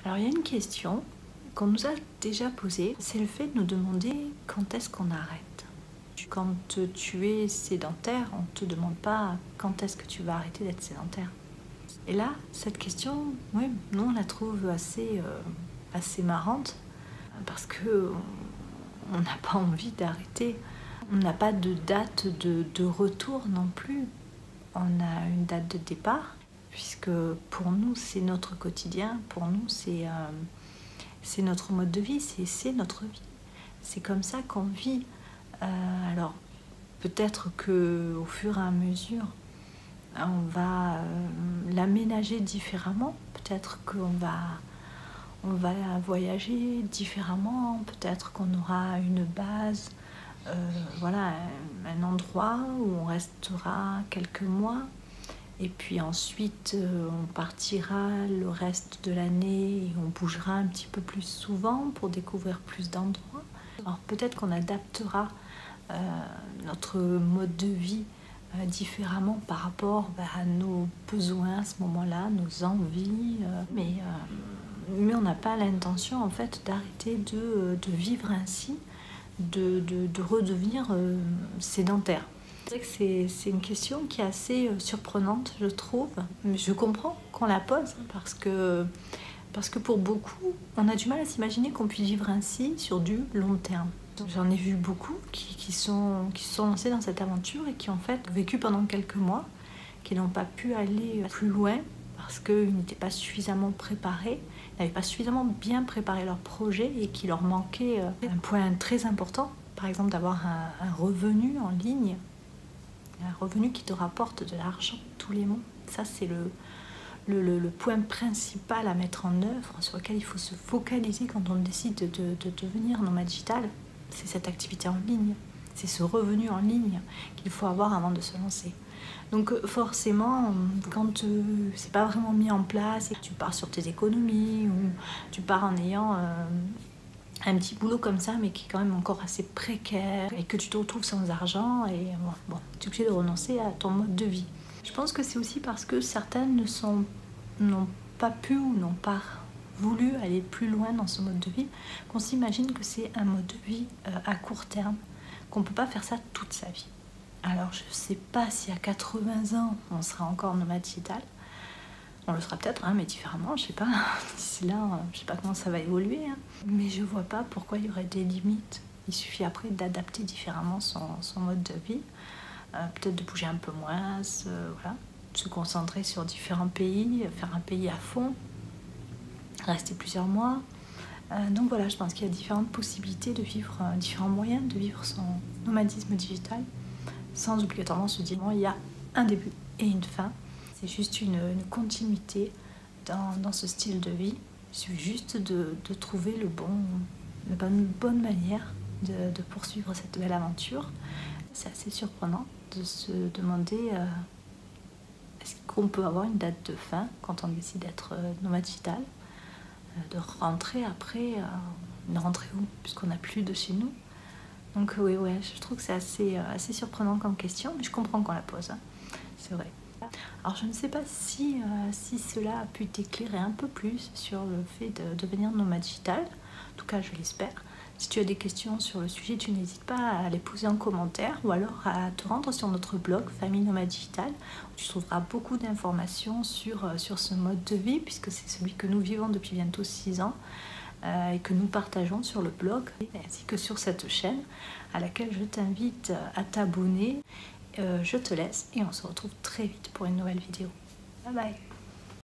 Alors il y a une question qu'on nous a déjà posée, c'est le fait de nous demander quand est-ce qu'on arrête. Quand tu es sédentaire, on ne te demande pas quand est-ce que tu vas arrêter d'être sédentaire. Et là, cette question, oui, nous on la trouve assez marrante parce que on n'a pas envie d'arrêter. On n'a pas de date de retour non plus. On a une date de départ, puisque pour nous c'est notre quotidien, pour nous c'est notre mode de vie, c'est notre vie. C'est comme ça qu'on vit. Alors peut-être qu'au fur et à mesure, on va l'aménager différemment. Peut-être qu'on va voyager différemment. Peut-être qu'on aura une base, voilà, un endroit où on restera quelques mois. Et puis ensuite, on partira le reste de l'année et on bougera un petit peu plus souvent pour découvrir plus d'endroits. Alors peut-être qu'on adaptera notre mode de vie différemment par rapport à nos besoins à ce moment-là, nos envies. Mais on n'a pas l'intention en fait d'arrêter de vivre ainsi, de redevenir sédentaire. C'est une question qui est assez surprenante, je trouve. Mais je comprends qu'on la pose parce que pour beaucoup, on a du mal à s'imaginer qu'on puisse vivre ainsi sur du long terme. J'en ai vu beaucoup qui sont lancés dans cette aventure et qui ont en fait vécu pendant quelques mois, qui n'ont pas pu aller plus loin parce qu'ils n'étaient pas suffisamment préparés, n'avaient pas suffisamment bien préparé leur projet et qu'il leur manquait un point très important, par exemple d'avoir un revenu en ligne, un revenu qui te rapporte de l'argent tous les mois. Ça, c'est le point principal à mettre en œuvre, sur lequel il faut se focaliser quand on décide de devenir nomade digital. C'est cette activité en ligne, c'est ce revenu en ligne qu'il faut avoir avant de se lancer. Donc forcément, quand c'est pas vraiment mis en place et que tu pars sur tes économies ou tu pars en ayant un petit boulot comme ça mais qui est quand même encore assez précaire et que tu te retrouves sans argent et bon, tu es obligé de renoncer à ton mode de vie. Je pense que c'est aussi parce que certaines n'ont pas pu ou n'ont pas voulu aller plus loin dans ce mode de vie, qu'on s'imagine que c'est un mode de vie à court terme, qu'on ne peut pas faire ça toute sa vie. Alors je ne sais pas si à 80 ans on sera encore nomade digital, on le sera peut-être, mais différemment, je ne sais pas, d'ici là, je ne sais pas comment ça va évoluer, mais je ne vois pas pourquoi il y aurait des limites. Il suffit après d'adapter différemment son mode de vie, peut-être de bouger un peu moins, voilà, se concentrer sur différents pays, faire un pays à fond, rester plusieurs mois. Donc voilà, je pense qu'il y a différentes possibilités de vivre, différents moyens de vivre son nomadisme digital, sans obligatoirement se dire bon, il y a un début et une fin. C'est juste une continuité dans ce style de vie. Il suffit juste de trouver la bonne manière de poursuivre cette belle aventure. C'est assez surprenant de se demander est-ce qu'on peut avoir une date de fin quand on décide d'être nomade digital, de rentrer après, de rentrer où puisqu'on n'a plus de chez nous. Donc oui, je trouve que c'est assez surprenant comme question, mais je comprends qu'on la pose, c'est vrai. Alors je ne sais pas si cela a pu t'éclairer un peu plus sur le fait de devenir nomade digital, en tout cas je l'espère. Si tu as des questions sur le sujet, tu n'hésites pas à les poser en commentaire ou alors à te rendre sur notre blog Famille Nomade Digital où tu trouveras beaucoup d'informations sur ce mode de vie puisque c'est celui que nous vivons depuis bientôt 6 ans et que nous partageons sur le blog ainsi que sur cette chaîne à laquelle je t'invite à t'abonner. Je te laisse et on se retrouve très vite pour une nouvelle vidéo. Bye bye.